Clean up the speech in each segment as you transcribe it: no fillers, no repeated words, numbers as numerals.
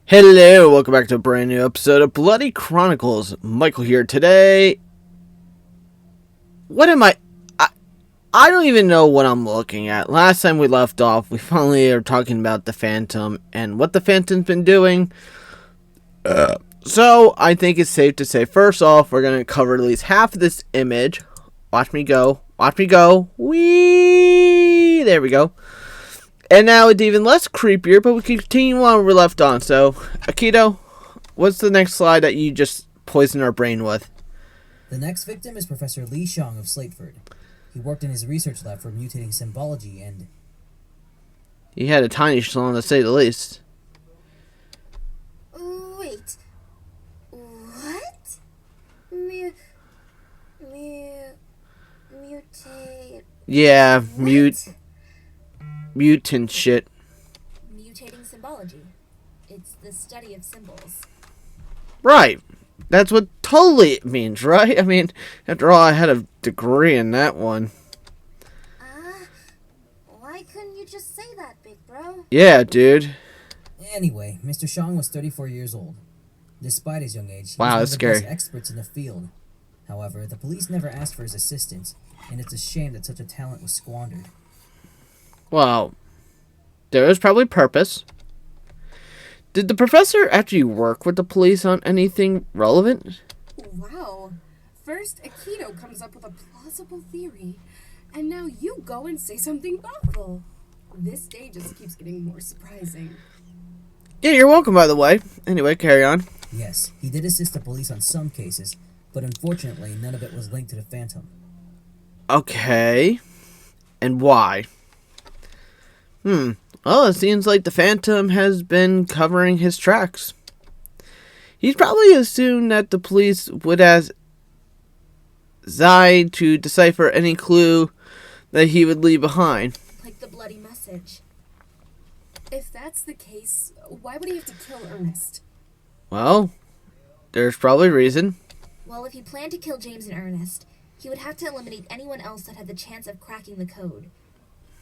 Hello, welcome back to a brand new episode of Bloody Chronicles. Michael here today. What am I don't even know what I'm looking at. Last time we left off, we finally are talking about the Phantom and what the Phantom's been doing. So, I think it's safe to say, first off, we're going to cover at least half of this image. Watch me go. Watch me go. Whee! There we go. And now it's even less creepier, but we can continue on where we left on. So, Akito, what's the next slide that you just poisoned our brain with? The next victim is Professor Lee Xiong of Slateford. He worked in his research lab for mutating symbology and... He had a tiny salon, to say the least. Wait. What? Mutate... Yeah, What? mutant shit. Mutating symbology. It's the study of symbols. Right. That's what totally it means, right? I mean, after all, I had a degree in that one. Why couldn't you just say that, big bro? Yeah, dude. Anyway, Mr. Xiong was 34 years old. Despite his young age, he Wow, was that's one of the scary. best experts in the field. However, the police never asked for his assistance, and it's a shame that such a talent was squandered. Well, there was probably purpose. Did the professor actually work with the police on anything relevant? Wow. First, Akito comes up with a plausible theory, and now you go and say something thoughtful. This day just keeps getting more surprising. Yeah, you're welcome, by the way. Anyway, carry on. Yes, he did assist the police on some cases, but unfortunately, none of it was linked to the Phantom. Okay. And why? Well, it seems like the Phantom has been covering his tracks. He's probably assumed that the police would have tried to decipher any clue that he would leave behind. Like the bloody message. If that's the case, why would he have to kill Ernest? Well, there's probably a reason. Well, if he planned to kill James and Ernest, he would have to eliminate anyone else that had the chance of cracking the code.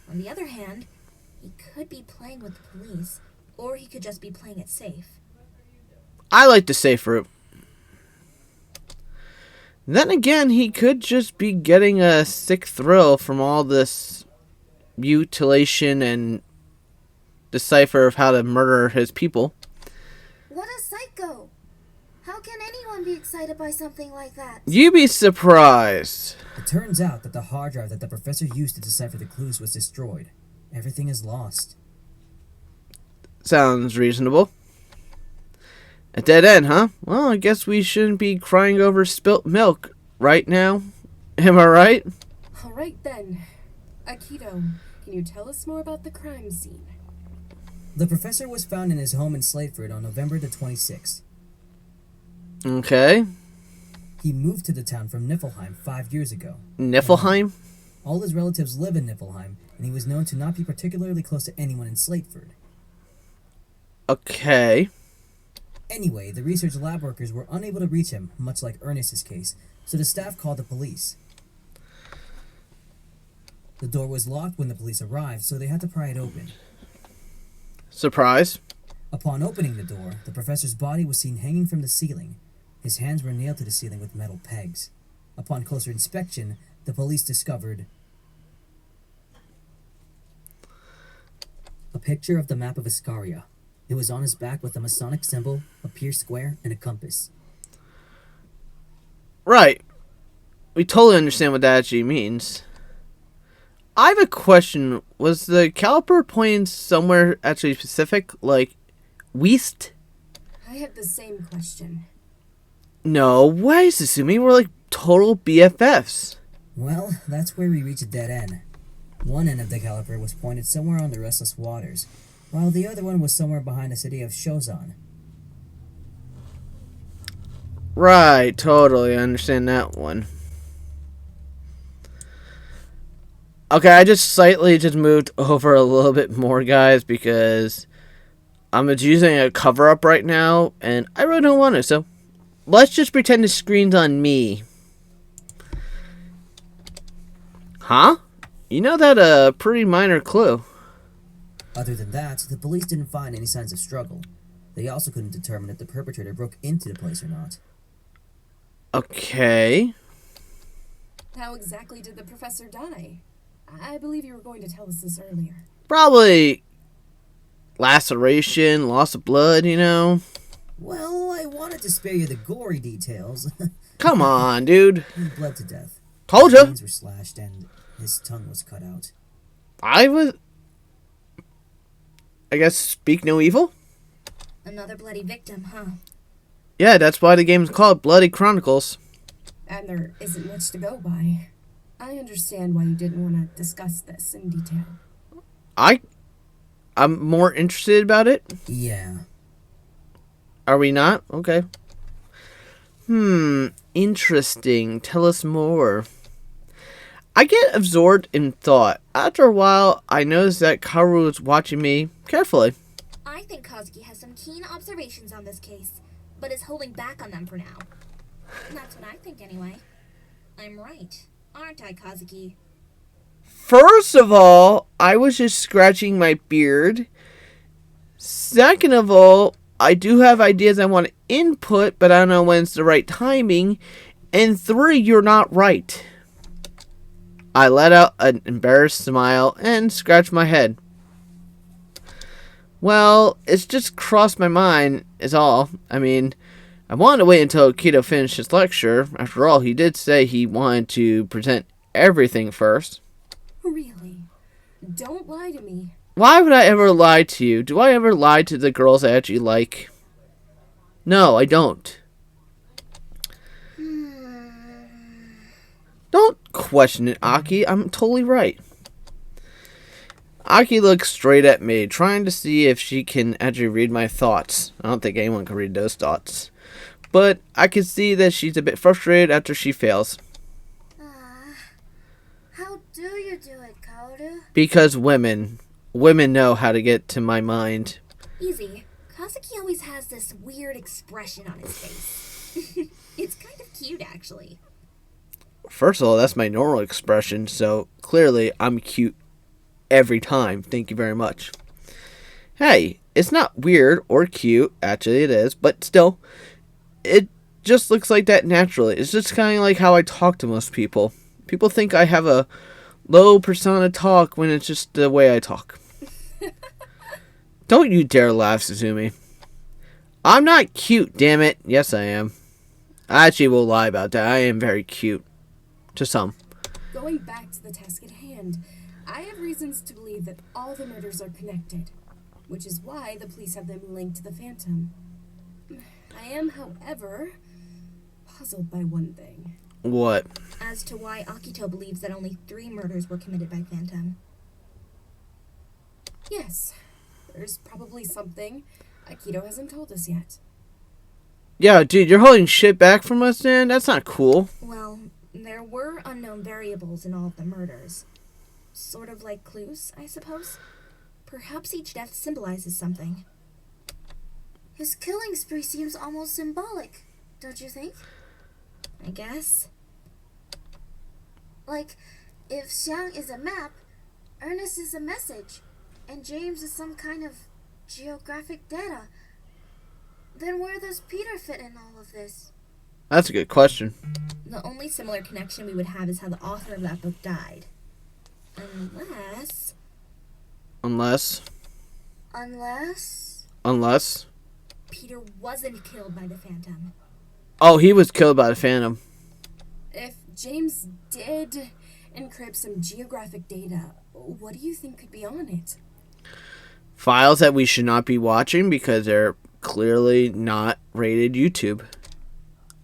On the other hand, he could be playing with the police, or he could just be playing it safe. I like the safe route. Then again, he could just be getting a sick thrill from all this mutilation and decipher of how to murder his people. What a psycho! How can anyone be excited by something like that? You'd be surprised. It turns out that the hard drive that the professor used to decipher the clues was destroyed. Everything is lost. Sounds reasonable. A dead end, huh? Well, I guess we shouldn't be crying over spilt milk right now. Am I right? All right then. Akito, can you tell us more about the crime scene? The professor was found in his home in Slateford on November the 26th. Okay. He moved to the town from Niflheim 5 years ago. Niflheim? All his relatives live in Niflheim, and he was known to not be particularly close to anyone in Slateford. Okay. Anyway, the research lab workers were unable to reach him, much like Ernest's case, so the staff called the police. The door was locked when the police arrived, so they had to pry it open. Surprise. Upon opening the door, the professor's body was seen hanging from the ceiling. His hands were nailed to the ceiling with metal pegs. Upon closer inspection, the police discovered a picture of the map of Iscaria. It was on his back with a Masonic symbol, a pierced square, and a compass. Right. We totally understand what that actually means. I have a question. Was the caliper pointing somewhere actually specific, like west? I had the same question. No way, Susumi. We're like total BFFs. Well, that's where we reach a dead end. One end of the caliper was pointed somewhere on the restless waters, while the other one was somewhere behind the city of Shozan. Right, totally. I understand that one. Okay, I just slightly just moved over a little bit more, guys, because I'm just using a cover-up right now, and I really don't want to, so let's just pretend the screen's on me. Huh? You know that a pretty minor clue. Other than that, the police didn't find any signs of struggle. They also couldn't determine if the perpetrator broke into the place or not. Okay. How exactly did the professor die? I believe you were going to tell us this earlier. Probably laceration, loss of blood, you know? Well, I wanted to spare you the gory details. Come on, dude. He bled to death. Told His ya. veins were slashed and his tongue was cut out. I guess speak no evil? Another bloody victim, huh? Yeah, that's why the game's called Bloody Chronicles. And there isn't much to go by. I understand why you didn't want to discuss this in detail. I'm more interested about it. Yeah. Are we not? Okay. Interesting. Tell us more. I get absorbed in thought. After a while, I notice that Kaoru is watching me carefully. I think Kazuki has some keen observations on this case, but is holding back on them for now. That's what I think anyway. I'm right, aren't I, Kazuki? First of all, I was just scratching my beard. Second of all, I do have ideas I want to input, but I don't know when it's the right timing. And 3, you're not right. I let out an embarrassed smile and scratched my head. Well, it's just crossed my mind, is all. I mean, I wanted to wait until Keto finished his lecture. After all, he did say he wanted to present everything first. Really? Don't lie to me. Why would I ever lie to you? Do I ever lie to the girls I actually like? No, I don't. Don't question it, Aki. I'm totally right. Aki looks straight at me, trying to see if she can actually read my thoughts. I don't think anyone can read those thoughts. But I can see that she's a bit frustrated after she fails. How do you do it, Kaoru? Because women know how to get to my mind. Easy. Kazuki always has this weird expression on his face. It's kind of cute, actually. First of all, that's my normal expression, so clearly I'm cute every time. Thank you very much. Hey, it's not weird or cute. Actually, it is, but still, it just looks like that naturally. It's just kind of like how I talk to most people. People think I have a low persona talk when it's just the way I talk. Don't you dare laugh, Suzumi. I'm not cute, damn it. Yes, I am. I actually will lie about that. I am very cute. To some. Going back to the task at hand, I have reasons to believe that all the murders are connected, which is why the police have them linked to the Phantom. I am, however, puzzled by one thing. What? As to why Akito believes that only 3 murders were committed by Phantom. Yes, there's probably something Akito hasn't told us yet. Yeah, dude, you're holding shit back from us, man? That's not cool. Well, there were unknown variables in all of the murders. Sort of like clues, I suppose. Perhaps each death symbolizes something. His killing spree seems almost symbolic, don't you think? I guess. Like, if Xiang is a map, Ernest is a message, and James is some kind of geographic data, then where does Peter fit in all of this? That's a good question. The only similar connection we would have is how the author of that book died. Unless Peter wasn't killed by the Phantom. Oh, he was killed by the Phantom. If James did encrypt some geographic data, what do you think could be on it? Files that we should not be watching because they're clearly not rated YouTube.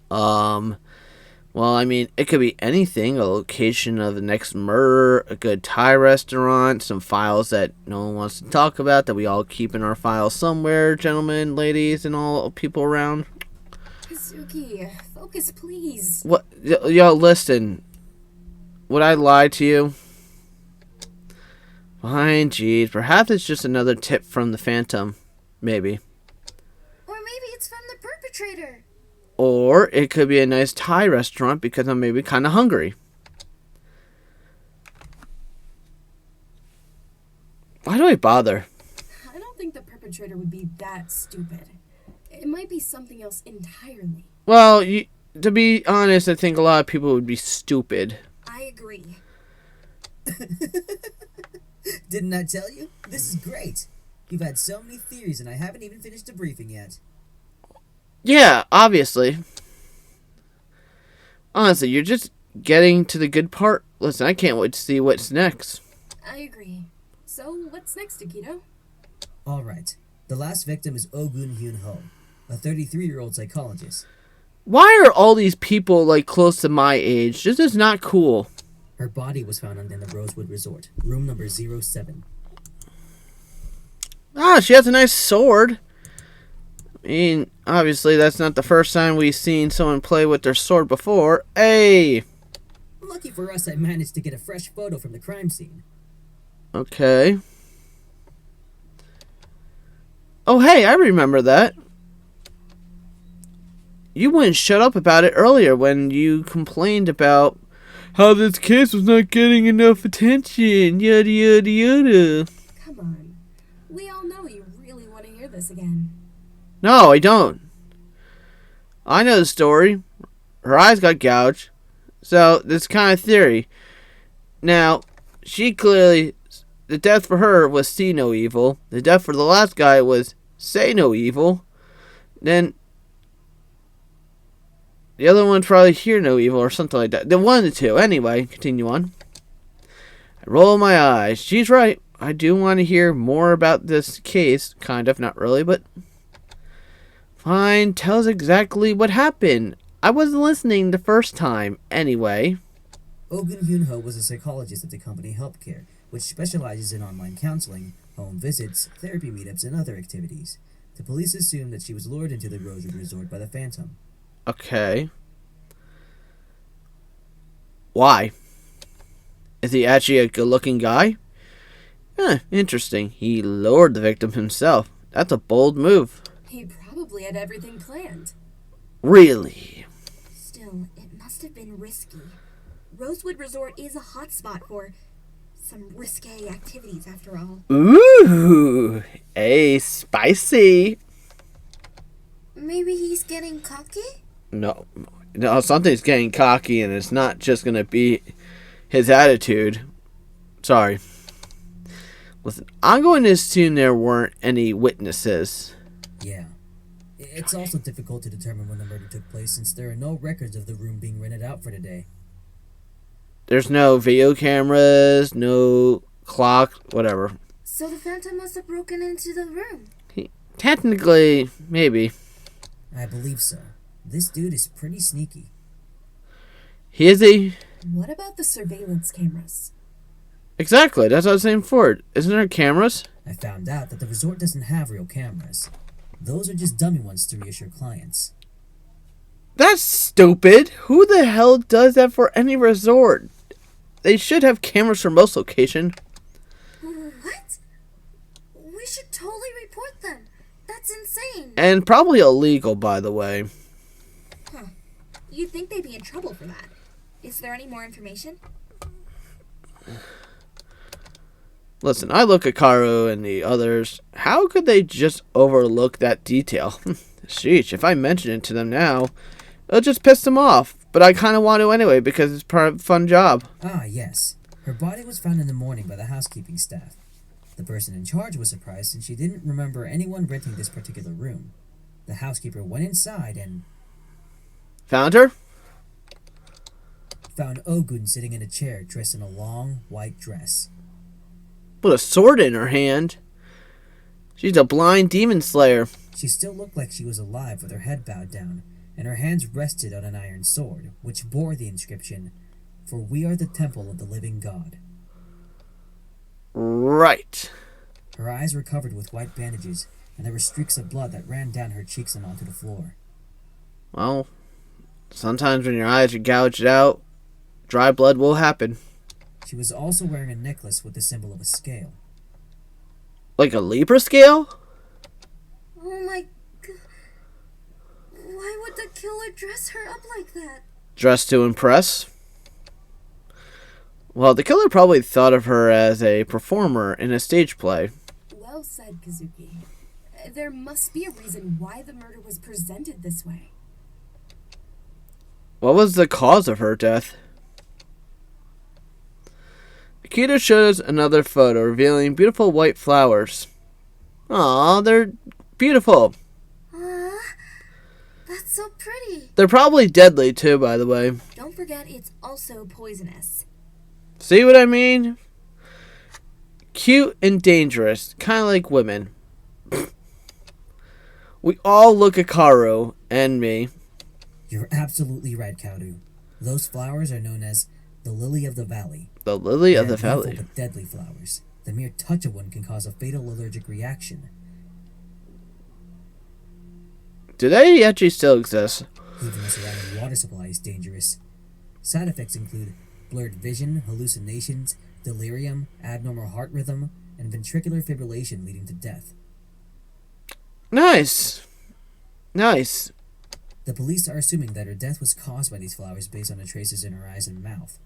Well, I mean, it could be anything. A location of the next murder, a good Thai restaurant, some files that no one wants to talk about that we all keep in our files somewhere, gentlemen, ladies, and all people around. Kazuki, focus, please. What? Yo, listen. Would I lie to you? Fine, geez. Perhaps it's just another tip from the Phantom. Maybe. Or maybe it's from the perpetrator. Or it could be a nice Thai restaurant because I'm maybe kind of hungry. Why do I bother? I don't think the perpetrator would be that stupid. It might be something else entirely. Well, to be honest, I think a lot of people would be stupid. I agree. Didn't I tell you? This is great. You've had so many theories and I haven't even finished the briefing yet. Yeah, obviously. Honestly, you're just getting to the good part. Listen, I can't wait to see what's next. I agree. So, what's next, Akito? Alright. The last victim is Ogun Hyun Ho, a 33-year-old psychologist. Why are all these people, like, close to my age? This is not cool. Her body was found in the Rosewood Resort, room number 07. Ah, she has a nice sword. I mean, obviously, that's not the first time we've seen someone play with their sword before. Hey! Lucky for us, I managed to get a fresh photo from the crime scene. Okay. Oh, hey, I remember that. You wouldn't shut up about it earlier when you complained about how this case was not getting enough attention. Yada, yada, yada. Come on. We all know you really want to hear this again. No, I don't. I know the story. Her eyes got gouged. So, this kind of theory. Now, she clearly... The death for her was see no evil. The death for the last guy was say no evil. Then... The other one's probably hear no evil or something like that. The one of the two. Anyway, continue on. I roll my eyes. She's right. I do want to hear more about this case. Kind of, not really, but... Fine, tell us exactly what happened. I wasn't listening the first time, anyway. Ogun Hyun Ho was a psychologist at the company Healthcare, which specializes in online counseling, home visits, therapy meetups, and other activities. The police assumed that she was lured into the Rosewood Resort by the Phantom. Okay. Why? Is he actually a good-looking guy? Interesting. He lured the victim himself. That's a bold move. He probably had everything planned. Really? Still, it must have been risky. Rosewood Resort is a hotspot for some risque activities, after all. Ooh, hey, spicy. Maybe he's getting cocky? No, something's getting cocky, and it's not just gonna be his attitude. Sorry. Listen, I'm going to assume there weren't any witnesses. Yeah. It's also difficult to determine when the murder took place since there are no records of the room being rented out for today. There's no video cameras, no clock, whatever. So the Phantom must have broken into the room. Technically, maybe. I believe so. This dude is pretty sneaky. Is he? What about the surveillance cameras? Exactly, that's what I was saying before. Isn't there cameras? I found out that the resort doesn't have real cameras. Those are just dummy ones to reassure clients. That's stupid. Who the hell does that for any resort? They should have cameras for most location. What? We should totally report them. That's insane. And probably illegal, by the way. Huh. You'd think they'd be in trouble for that. Is there any more information? Listen, I look at Karu and the others. How could they just overlook that detail? Sheesh, if I mention it to them now, it'll just piss them off. But I kind of want to anyway because it's part of a fun job. Ah, yes. Her body was found in the morning by the housekeeping staff. The person in charge was surprised since she didn't remember anyone renting this particular room. The housekeeper went inside and Found her? found Ogun sitting in a chair dressed in a long, white dress. With a sword in her hand. She's a blind demon slayer. She still looked like she was alive with her head bowed down, and her hands rested on an iron sword, which bore the inscription, "For we are the temple of the living God." Right. Her eyes were covered with white bandages, and there were streaks of blood that ran down her cheeks and onto the floor. Well, sometimes when your eyes are gouged out, dry blood will happen. She was also wearing a necklace with the symbol of a scale. Like a Libra scale? Oh my god. Why would the killer dress her up like that? Dressed to impress? Well, the killer probably thought of her as a performer in a stage play. Well said, Kazuki. There must be a reason why the murder was presented this way. What was the cause of her death? Akita shows another photo revealing beautiful white flowers. Aw, they're beautiful. Aw, that's so pretty. They're probably deadly too, by the way. Don't forget it's also poisonous. See what I mean? Cute and dangerous, kind of like women. We all look at Karu and me. You're absolutely right, Kaoru. Those flowers are known as the lily of the valley. The lily of They're the beautiful valley. but deadly flowers. The mere touch of one can cause a fatal allergic reaction. Do they actually still exist? Even the surrounding water supply is dangerous. Side effects include blurred vision, hallucinations, delirium, abnormal heart rhythm, and ventricular fibrillation leading to death. Nice. Nice. The police are assuming that her death was caused by these flowers based on the traces in her eyes and mouth.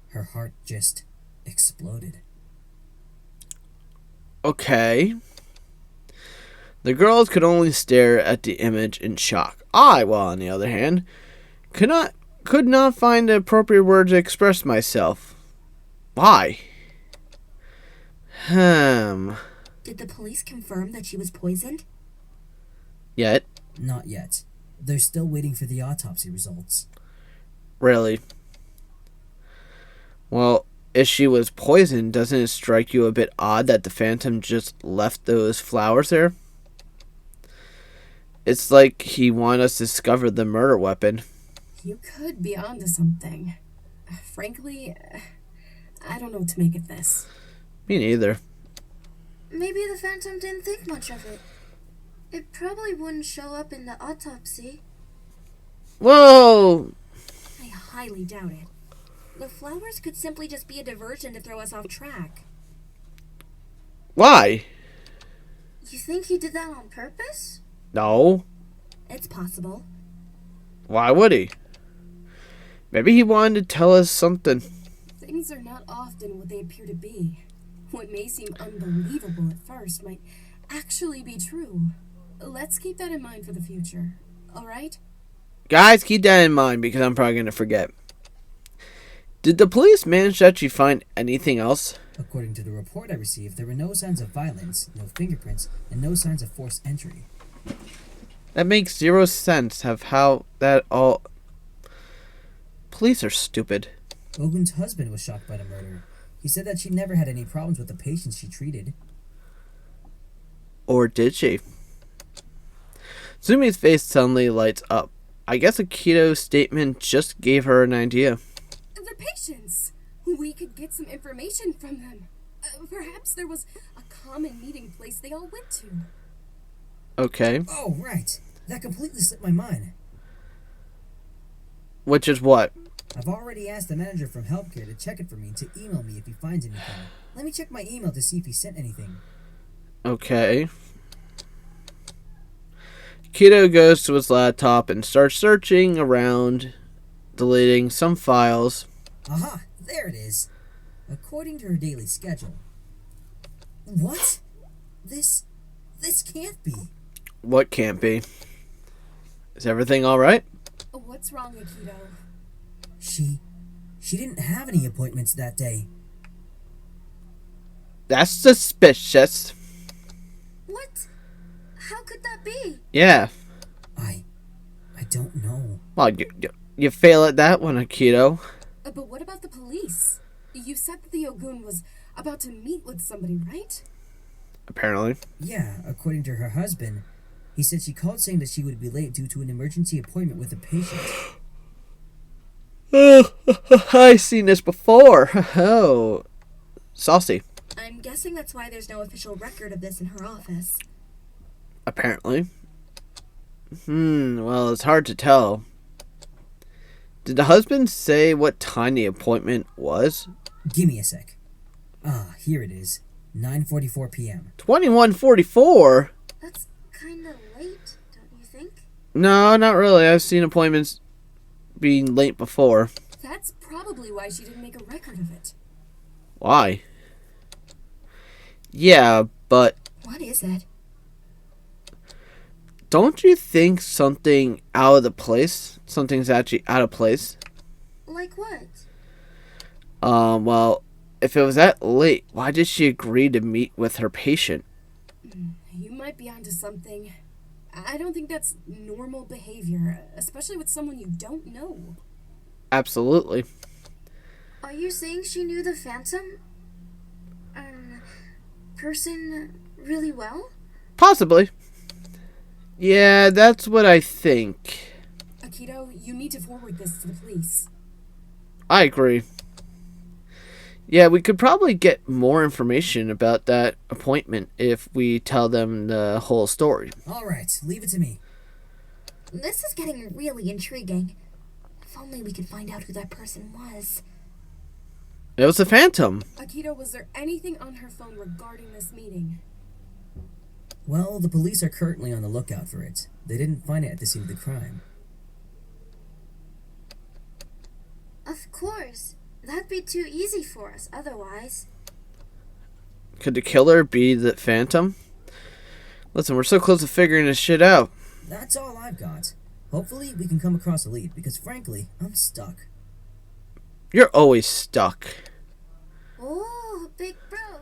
Her heart just exploded. Okay. The girls could only stare at the image in shock. I, while on the other hand, could not find the appropriate word to express myself. Why? Did the police confirm that she was poisoned? Yet. Not yet. They're still waiting for the autopsy results. Really? Well, if she was poisoned, doesn't it strike you a bit odd that the Phantom just left those flowers there? It's like he wanted us to discover the murder weapon. You could be onto something. Frankly, I don't know what to make of this. Me neither. Maybe the Phantom didn't think much of it. It probably wouldn't show up in the autopsy. Whoa! I highly doubt it. The flowers could simply just be a diversion to throw us off track. Why? You think he did that on purpose? No. It's possible. Why would he? Maybe he wanted to tell us something. Things are not often what they appear to be. What may seem unbelievable at first might actually be true. Let's keep that in mind for the future, alright? Guys, keep that in mind because I'm probably going to forget. Did the police manage to actually find anything else? According to the report I received, there were no signs of violence, no fingerprints, and no signs of forced entry. That makes zero sense of how that all... Police are stupid. Ogun's husband was shocked by the murder. He said that she never had any problems with the patients she treated. Or did she? Sumi's face suddenly lights up. I guess Akito's statement just gave her an idea. The patients! We could get some information from them. Perhaps there was a common meeting place they all went to. Okay. Oh, right. That completely slipped my mind. Which is what? I've already asked the manager from healthcare to check it for me and to email me if he finds anything. Let me check my email to see if he sent anything. Okay. Akito goes to his laptop and starts searching around, deleting some files. Aha! There it is. According to her daily schedule. What? This can't be. What can't be? Is everything alright? What's wrong, Akito? She didn't have any appointments that day. That's suspicious. What? How could that be? Yeah. I don't know. Well, you fail at that one, Akito. But what about the police? You said that the Ogun was about to meet with somebody, right? Apparently. Yeah, according to her husband, he said she called saying that she would be late due to an emergency appointment with a patient. I've seen this before. Oh. Saucy. I'm guessing that's why there's no official record of this in her office. Apparently. Well, it's hard to tell. Did the husband say what time the appointment was? Give me a sec. Ah, here it is. 9:44 p.m. 21:44? That's kinda late, don't you think? No, not really. I've seen appointments being late before. That's probably why she didn't make a record of it. Why? Yeah, but What is it? don't you think something out of the place? Something's actually out of place. Like what? Well, if it was that late, why did she agree to meet with her patient? You might be onto something. I don't think that's normal behavior, especially with someone you don't know. Absolutely. Are you saying she knew the Phantom? Person really well? Possibly. Yeah, that's what I think. Akito, you need to forward this to the police. I agree. Yeah, we could probably get more information about that appointment if we tell them the whole story. All right, leave it to me. This is getting really intriguing. If only we could find out who that person was. It was the Phantom. Akito, was there anything on her phone regarding this meeting? Well, the police are currently on the lookout for it. They didn't find it at the scene of the crime. Of course. That'd be too easy for us otherwise. Could the killer be the Phantom? Listen, we're so close to figuring this shit out. That's all I've got. Hopefully, we can come across a lead, because frankly, I'm stuck. You're always stuck. Oh, big bro.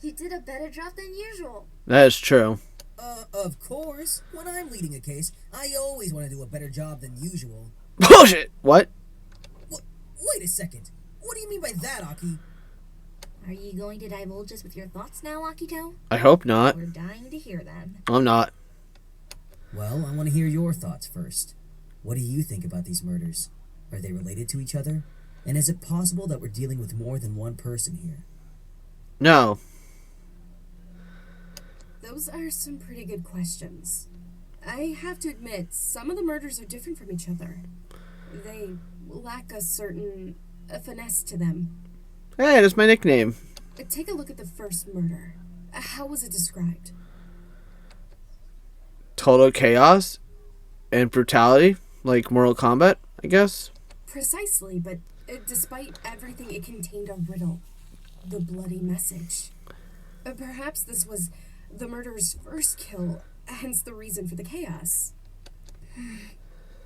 You did a better job than usual. That is true. Of course. When I'm leading a case, I always want to do a better job than usual. Bullshit! What? Wait a second. What do you mean by that, Aki? Are you going to divulge us with your thoughts now, Akito? I hope not. We're dying to hear them. I'm not. Well, I want to hear your thoughts first. What do you think about these murders? Are they related to each other? And is it possible that we're dealing with more than one person here? No. Those are some pretty good questions. I have to admit, some of the murders are different from each other. They lack a certain finesse to them. Hey, that's my nickname. Take a look at the first murder. How was it described? Total chaos and brutality, like Mortal Kombat, I guess. Precisely, but despite everything, it contained a riddle. The bloody message. Perhaps this was the murderer's first kill, hence the reason for the chaos.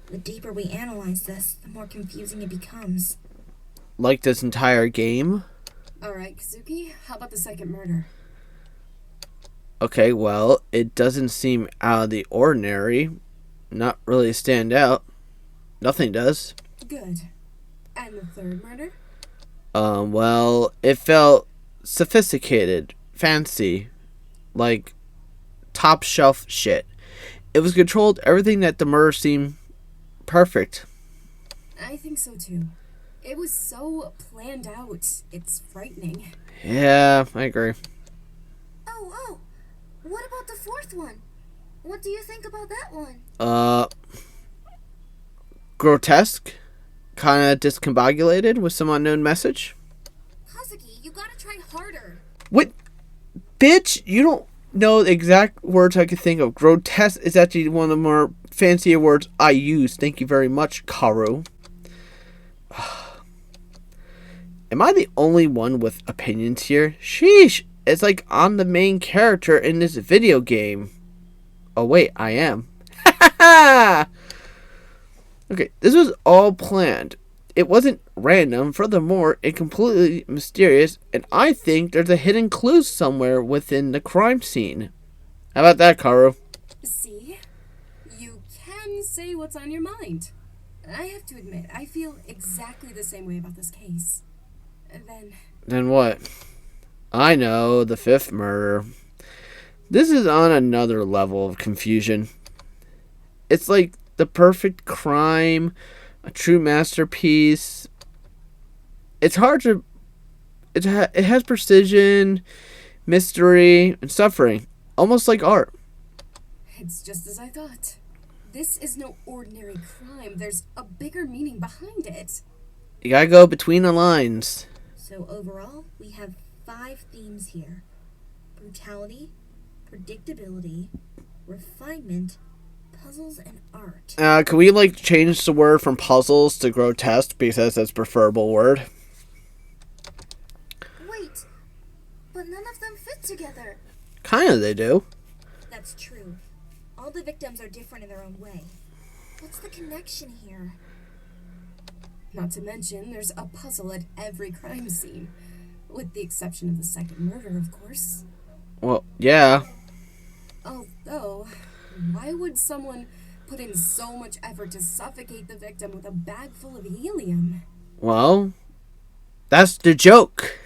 The deeper we analyze this, the more confusing it becomes. Like this entire game. Alright, Kazuki, how about the second murder? Okay, well, it doesn't seem out of the ordinary. Not really stand out. Nothing does. Good. And the third murder? Well, it felt sophisticated, fancy, like top shelf shit. It was controlled. Everything that the murder seemed perfect. I think so too. It was so planned out. It's frightening. Yeah, I agree. Oh, what about the fourth one? What do you think about that one? Grotesque, kind of discombobulated with some unknown message. Kazuki, you gotta try harder. What? Bitch, you don't know the exact words I could think of. Grotesque is actually one of the more fancier words I use. Thank you very much, Karu. Am I the only one with opinions here? Sheesh, it's like I'm the main character in this video game. Oh wait, I am. Okay, this was all planned. It wasn't random. Furthermore, it's completely mysterious, and I think there's a hidden clue somewhere within the crime scene. How about that, Karu? See? You can say what's on your mind. I have to admit, I feel exactly the same way about this case. Then what? I know, the fifth murder. This is on another level of confusion. It's like the perfect crime, a true masterpiece. It's hard to... It has precision, mystery, and suffering. Almost like art. It's just as I thought. This is no ordinary crime. There's a bigger meaning behind it. You gotta go between the lines. So overall, we have 5 themes here. Brutality, predictability, refinement, Puzzles and art. Can we, like, change the word from puzzles to grotesque because that's preferable word? Wait, but none of them fit together. Kinda they do. That's true. All the victims are different in their own way. What's the connection here? Not to mention, there's a puzzle at every crime scene. With the exception of the second murder, of course. Well, yeah. Although, why would someone put in so much effort to suffocate the victim with a bag full of helium? Well, that's the joke.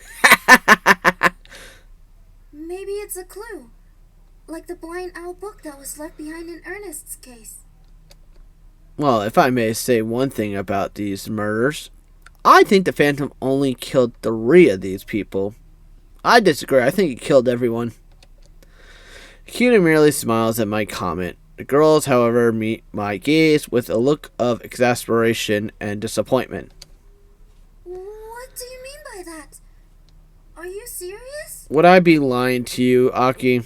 Maybe it's a clue. Like the blind owl book that was left behind in Ernest's case. Well, if I may say one thing about these murders, I think the Phantom only killed 3 of these people. I disagree. I think he killed everyone. Akita merely smiles at my comment. The girls, however, meet my gaze with a look of exasperation and disappointment. What do you mean by that? Are you serious? Would I be lying to you, Aki?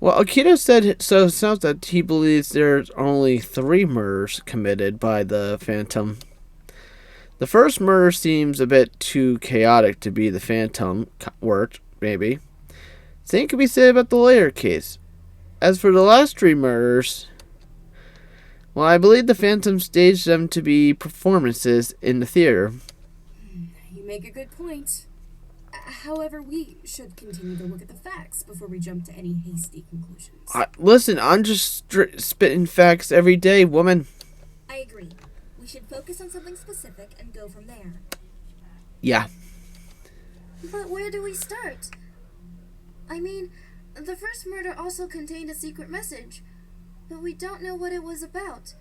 Well, Akito said so. It sounds that he believes there's only 3 murders committed by the Phantom. The first murder seems a bit too chaotic to be the Phantom work, maybe. Same could be said about the later case. As for the last 3 murders, well, I believe the Phantom staged them to be performances in the theater. You make a good point. However, we should continue to look at the facts before we jump to any hasty conclusions. Listen, I'm just spitting facts every day, woman. I agree. We should focus on something specific and go from there. Yeah. But where do we start? I mean, the first murder also contained a secret message, but we don't know what it was about.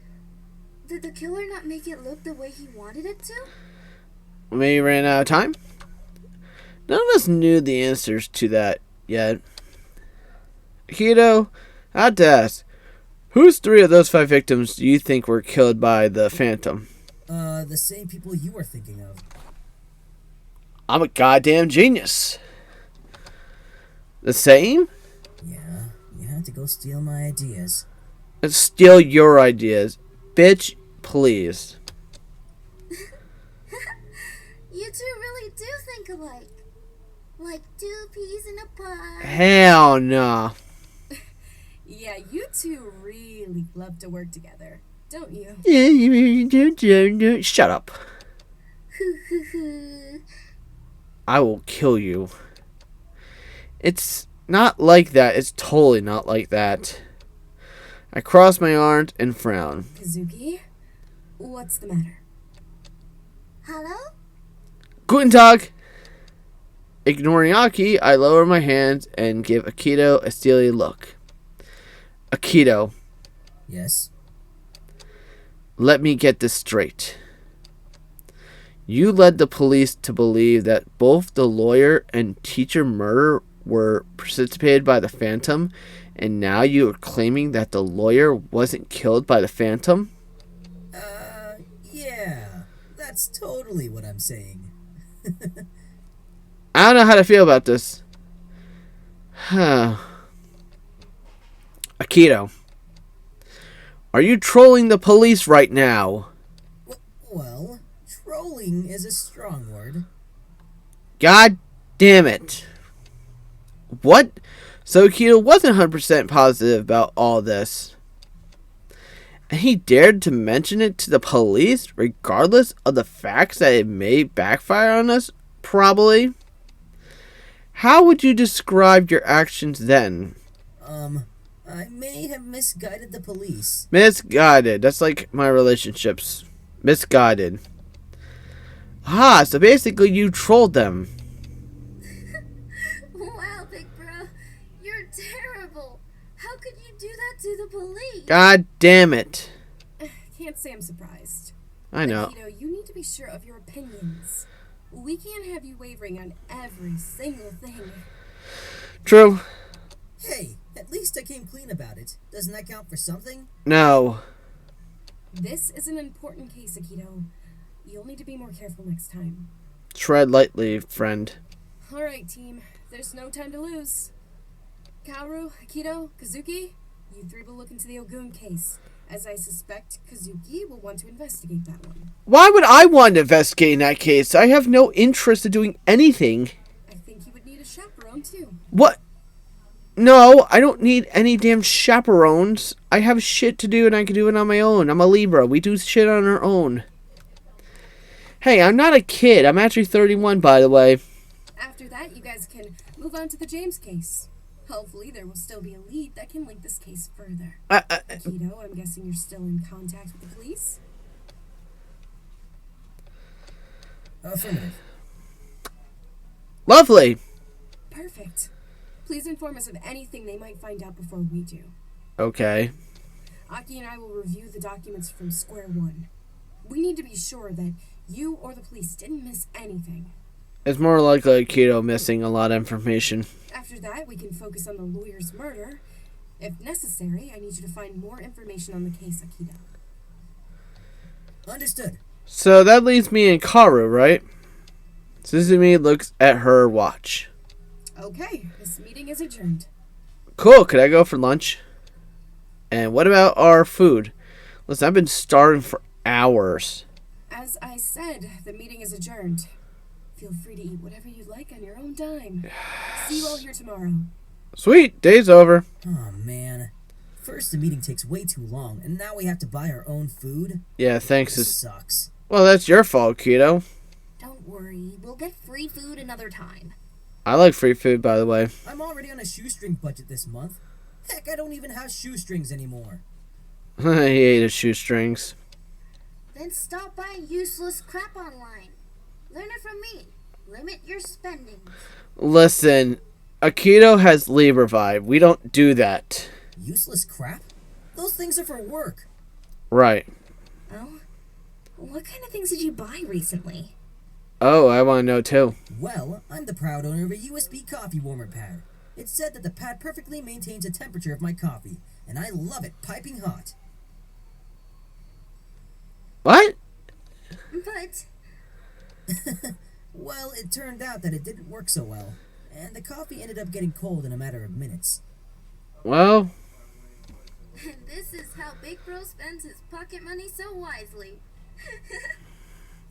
Did the killer not make it look the way he wanted it to? Maybe ran out of time? None of us knew the answers to that yet. Akito, I have to ask, whose 3 of those 5 victims do you think were killed by the Phantom? The same people you were thinking of. I'm a goddamn genius. The same? Yeah, you had to go steal my ideas. Let's steal your ideas. Bitch, please. You two really do think alike. Like 2 peas in a pod. Hell no. Yeah, you two really love to work together, don't you? Shut up. I will kill you. It's not like that. It's totally not like that. I cross my arms and frown. Kazuki, what's the matter? Hello? Guten Tag! Ignoring Aki, I lower my hands and give Akito a steely look. Akito, Yes? let me get this straight. You led the police to believe that both the lawyer and teacher murder were precipitated by the Phantom, and now you are claiming that the lawyer wasn't killed by the Phantom? Yeah. That's totally what I'm saying. I don't know how to feel about this. Akito, are you trolling the police right now? Well, trolling is a strong word. God damn it. What? So Akito wasn't 100% positive about all this. And he dared to mention it to the police, regardless of the facts that it may backfire on us? Probably. How would you describe your actions then? I may have misguided the police. Misguided. That's like my relationships. Misguided. Ah, so basically you trolled them. Wow, big bro. You're terrible. How could you do that to the police? God damn it. Can't say I'm surprised. I know. Akito, you need to be sure of your opinions. We can't have you wavering on every single thing. True. Hey, at least I came clean about it. Doesn't that count for something? No. This is an important case, Akito. You'll need to be more careful next time. Tread lightly, friend. Alright, team. There's no time to lose. Kaoru, Akito, Kazuki, You three will look into the Ogun case, as I suspect Kazuki will want to investigate that one. Why would I want to investigate in that case? I have no interest in doing anything. I think you would need a chaperone, too. What? No, I don't need any damn chaperones. I have shit to do and I can do it on my own. I'm a Libra. We do shit on our own. Hey, I'm not a kid. I'm actually 31, by the way. After that, you guys can move on to the James case. Hopefully, there will still be a lead that can link this case further. Keto, I'm guessing you're still in contact with the police? Affirmative. Lovely. Perfect. Please inform us of anything they might find out before we do. Okay. Aki and I will review the documents from square one. We need to be sure that you or the police didn't miss anything. It's more likely Keto missing a lot of information. After that, we can focus on the lawyer's murder. If necessary, I need you to find more information on the case, Akito. Understood. So that leaves me and Karu, right? Suzume looks at her watch. Okay, this meeting is adjourned. Cool, could I go for lunch? And what about our food? Listen, I've been starving for hours. As I said, the meeting is adjourned. Feel free to eat whatever you like on your own time. See you all here tomorrow. Sweet, day's over. Oh, man. First, the meeting takes way too long, and now we have to buy our own food? Yeah, thanks. This sucks. Well, that's your fault, Keto. Don't worry, we'll get free food another time. I like free food, by the way. I'm already on a shoestring budget this month. Heck, I don't even have shoestrings anymore. He ate his shoestrings. Then stop buying useless crap online. Learn it from me. Limit your spending. Listen, Akito has Libra vibe. We don't do that. Useless crap? Those things are for work. Right. Oh? What kind of things did you buy recently? Oh, I want to know too. Well, I'm the proud owner of a USB coffee warmer pad. It's said that the pad perfectly maintains the temperature of my coffee, and I love it piping hot. What? But... Well, it turned out that it didn't work so well, and the coffee ended up getting cold in a matter of minutes. Well... This is how Big Bro spends his pocket money so wisely.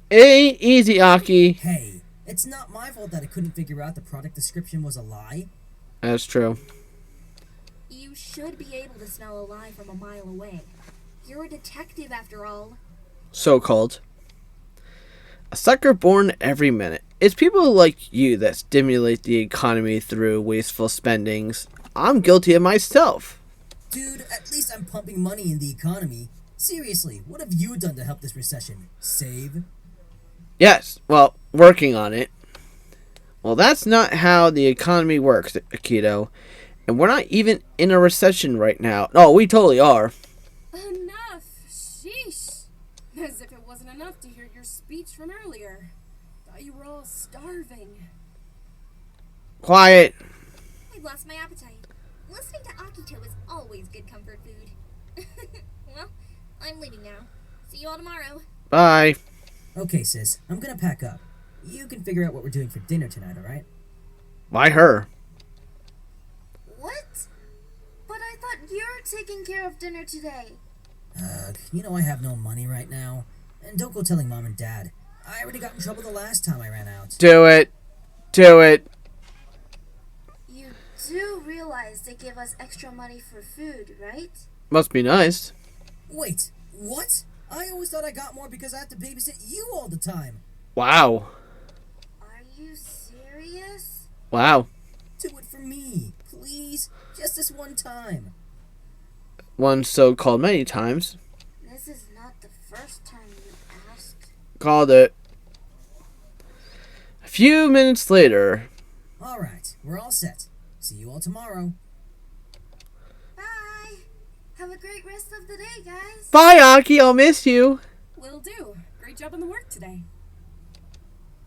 It ain't easy, Aki. Hey, it's not my fault that I couldn't figure out the product description was a lie. That's true. You should be able to smell a lie from a mile away. You're a detective after all. So-called. A sucker born every minute. It's people like you that stimulate the economy through wasteful spendings. I'm guilty of myself. Dude, at least I'm pumping money in the economy. Seriously, what have you done to help this recession? Save? Yes, well, working on it. Well, that's not how the economy works, Akito. And we're not even in a recession right now. No, we totally are. Enough! Sheesh! As if it wasn't enough to hear your speech from earlier. Thought you were all starving. Quiet. I've lost my appetite. Listening to Akito is always good comfort food. Well, I'm leaving now. See you all tomorrow. Bye. Okay, sis, I'm gonna pack up. You can figure out what we're doing for dinner tonight, alright? Why her? What? But I thought you were taking care of dinner today. You know I have no money right now. And don't go telling Mom and Dad. I already got in trouble the last time I ran out. Do it. Do it. You do realize they give us extra money for food, right? Must be nice. Wait, what? I always thought I got more because I have to babysit you all the time. Wow. Are you serious? Wow. Do it for me, please. Just this one time. One so-called many times. This is not the first time you asked. Called it. A few minutes later. Alright, we're all set. See you all tomorrow. Bye. Have a great rest of the day, guys. Bye, Aki. I'll miss you. Will do. Great job on the work today.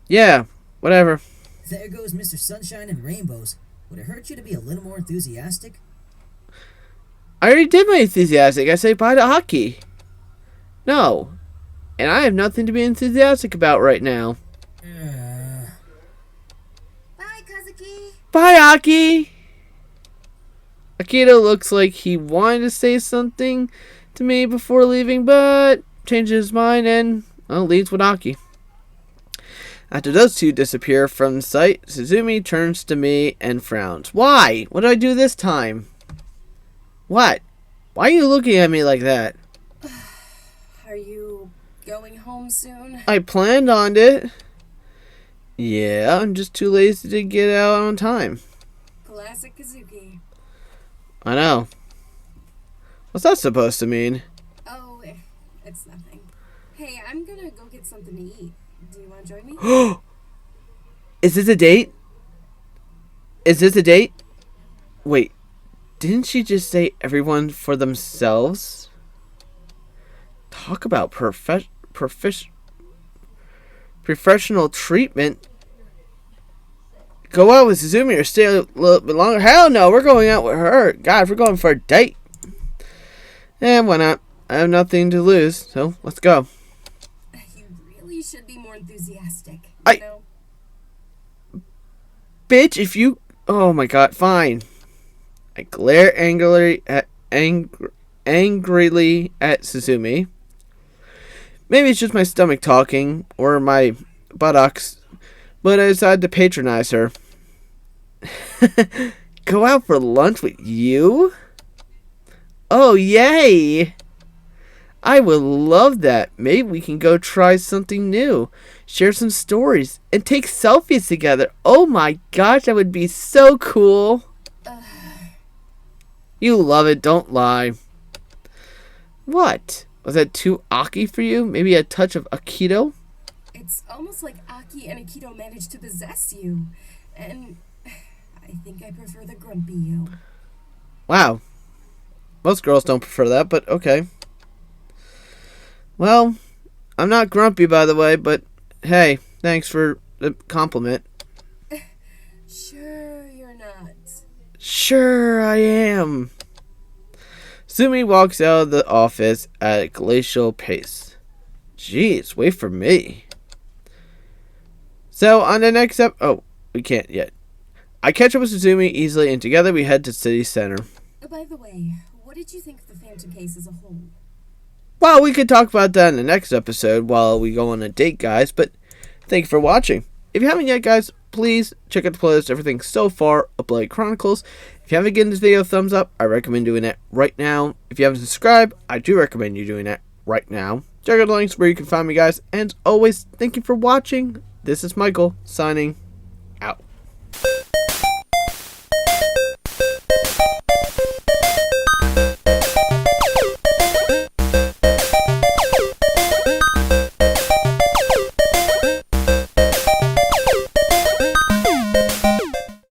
Yeah, whatever. There goes Mr. Sunshine and Rainbows. Would it hurt you to be a little more enthusiastic? I already did my enthusiastic. I say bye to Aki. No. And I have nothing to be enthusiastic about right now. Bye, Kazuki. Bye, Aki. Akito looks like he wanted to say something to me before leaving, but changes his mind and leaves with Aki. After those two disappear from sight, Suzumi turns to me and frowns. Why? What did I do this time? What? Why are you looking at me like that? Are you going home soon? I planned on it. Yeah, I'm just too lazy to get out on time. Classic Kazuki. I know. What's that supposed to mean? Oh, it's nothing. Hey, I'm gonna go get something to eat. Do you want to join me? Is this a date? Is this a date? Wait, didn't she just say everyone for themselves? Talk about professional treatment. Go out with Suzumi or stay a little bit longer? Hell no, we're going out with her. God, we're going for a date. And why not? I have nothing to lose, so let's go. You really should be more enthusiastic. I- You know? Bitch, if you... Oh my god, fine. I glare angrily at Suzumi. Maybe it's just my stomach talking, or my buttocks, but I decided to patronize her. Go out for lunch with you? Oh, yay! I would love that. Maybe we can go try something new, share some stories, and take selfies together. Oh my gosh, that would be so cool. You love it, don't lie. What? Was that too Aki for you? Maybe a touch of Akito? It's almost like Aki and Akito managed to possess you. And I think I prefer the grumpy you. Wow. Most girls don't prefer that, but okay. Well, I'm not grumpy, by the way, but hey, thanks for the compliment. Sure, you're not. Sure, I am. Sumi walks out of the office at a glacial pace. Jeez, wait for me. So, on the next oh, we can't yet. I catch up with Suzumi easily, and together we head to city center. By the way, what did you think of the Phantom case as a whole? Well, we could talk about that in the next episode while we go on a date, guys, but thank you for watching. If you haven't yet, guys, please check out the playlist, everything so far, upload Chronicles. If you haven't given this video a thumbs up, I recommend doing that right now. If you haven't subscribed, I do recommend you doing that right now. Check out the links where you can find me, guys, and as always, thank you for watching. This is Michael, signing